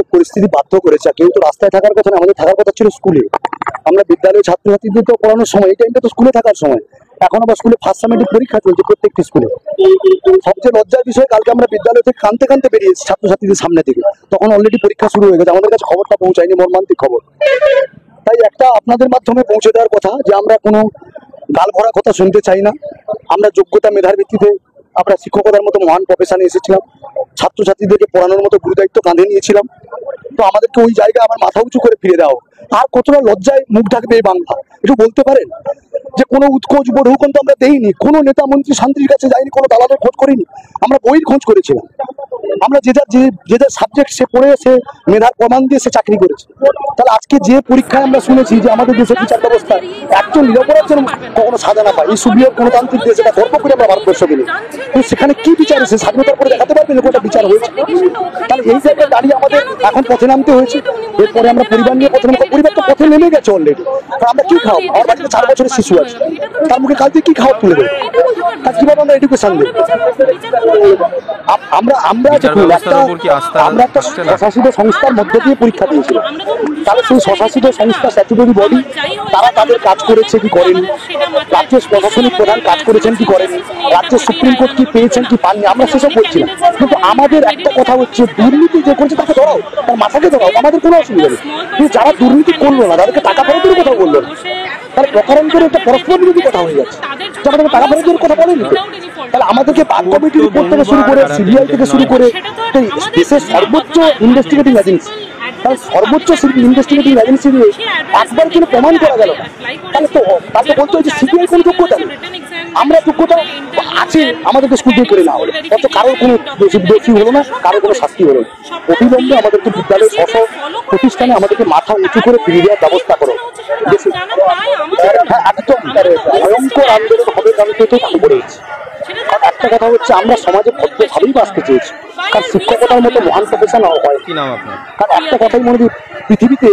তো পরিস্থিতি বাধ্য করেছে, কেউ তো রাস্তায় থাকার কথা না, আমাদের থাকার কথা ছিল স্কুলে। আমরা বিদ্যালয়ে ছাত্রছাত্রীদের তো পড়ানোর সময়, এই টাইমটা তো স্কুলে থাকার সময়। এখন আবার স্কুলে ফার্স্ট সেমিস্টার পরীক্ষা চলছে প্রত্যেকটি স্কুলে। সবচেয়ে লজ্জার বিষয়, কালকে আমরা বিদ্যালয় থেকে কানতে কানতে বেরিয়েছি ছাত্রছাত্রীদের সামনে থেকে, তখন অলরেডি পরীক্ষা শুরু হয়ে গেছে, আমাদের কাছে খবরটা পৌঁছায়নি, মর্মান্তিক খবর। তাই একটা আপনাদের মাধ্যমে পৌঁছে দেওয়ার কথা যে আমরা কোনো গাল ভরা কথা শুনতে চাই না। আমরা যোগ্যতা মেধার ভিত্তিতে আমরা শিক্ষকতার মতো মহান প্রফেশনে এসেছিলাম, ছাত্রছাত্রীদেরকে পড়ানোর মতো গুরুদায়িত্ব কাঁধে নিয়েছিলাম। তো আমাদেরকে ওই জায়গায় আমার মাথা উঁচু করে ফিরে দেওয়া। আর কতটা লজ্জায় মুখ ঢাকবে এই বাংলা, একটু বলতে পারেন? যে কোনো উৎকোচ বড়হুকন তো আমরা দেইনি, কোনো নেতা মন্ত্রী শান্তির কাছে যাইনি, কোনো দালালের খোঁজ করিনি, আমরা বইয়ের খোঁজ করেছিলাম। আমরা যে যার সাবজেক্ট সে পড়ে সে মেধার প্রমাণ দিয়ে সে চাকরি করেছে। তাহলে আজকে যে পরীক্ষায় আমরা শুনেছি যে আমাদের দেশের বিচার ব্যবস্থা একজন নিরপরাধ যেন কখনো সাজা না পায়, এই সুবিধা গণতান্ত্রিক দেশ, এটা গর্ব করে আমরা ভারতবর্ষকে নিয়ে, কিন্তু সেখানে কি বিচার এসে স্বাধীনতার পরে দেখাতে পারবেন কোনটা বিচার হয়েছে? তাহলে এই জায়গায় দাঁড়িয়ে আমাদের এখন পথে নামতে হয়েছে। এরপরে আমরা পরিবার নিয়ে পথে নামতে, পরিবার তো পথে নেমে গেছে অলরেডি। আমরা কি খাও? আমার বাড়িতে 4 বছরের শিশু আছে, তার মুখে কাল থেকে কি খাওয়া তুলে দেবো? তার কিভাবে আমরা এডুকেশন দেবো? আমরা একটা স্বশাসিত সংস্থার মধ্য দিয়ে পরীক্ষা দিয়েছিলাম। তাহলে সেই স্বশাসিত সংস্থা স্ট্যাচুটরি বডি, তারা তাদের কাজ করেছে কি করেনি, রাজ্যের প্রশাসনিক প্রধান কাজ করেছেন কি করেনি, রাজ্যের সুপ্রিম কোর্ট কি পেয়েছেন কি পাননি, আমরা সেসব বলছিলাম। কিন্তু আমাদের একটা কথা হচ্ছে, দুর্নীতি যে করছে তাকে ধরাও, তার মাথাকে ধরাও, আমাদের কোনো অসুবিধা নেই। কিন্তু যারা দুর্নীতি করলো না তাদেরকে টাকা ফেরতের কথা বললো না, তার প্রকরণ করে একটা পরস্পর বিরোধী কথা হয়ে যাচ্ছে। যারা টাকা ফেরতের কথা বলেনি, তাহলে আমাদেরকে বাদ কমিটির রিপোর্ট থেকে শুরু করে সিবিআই থেকে শুরু করে দেশের সর্বোচ্চ ইনভেস্টিগেটিং এজেন্সি, তার সর্বোচ্চ ইনভেস্টিগেটিং এজেন্সি দিয়ে একবার কিন্তু প্রমাণ করা গেল, তাহলে তো তাকে বলতে হচ্ছে সিবিআই কোনো যোগ্যতা নেই। আমরা যোগ্যতা আছে, আমাদেরকে স্কুল দিয়ে করে না হলে অত কারোর কোনো দোষী হলো না, কারোর কোনো শাস্তি হলো না। অবিলম্বে আমাদেরকে বিদ্যালয়ের প্রতিষ্ঠানে আমাদেরকে মাথা উঁচু করে ফিরিয়ে দেওয়ার ব্যবস্থা করো। একদম ভয়ঙ্কর আন্দোলন হবে, আমি তো বলেছি। কারণ একটা কথা হচ্ছে, আমরা সমাজে ভদ্রভাবেই বাঁচতে চেয়েছি, কারণ শিক্ষকতার মতো মহান প্রফেশন হয়। কারণ একটা কথাই মনে করি, পৃথিবীতে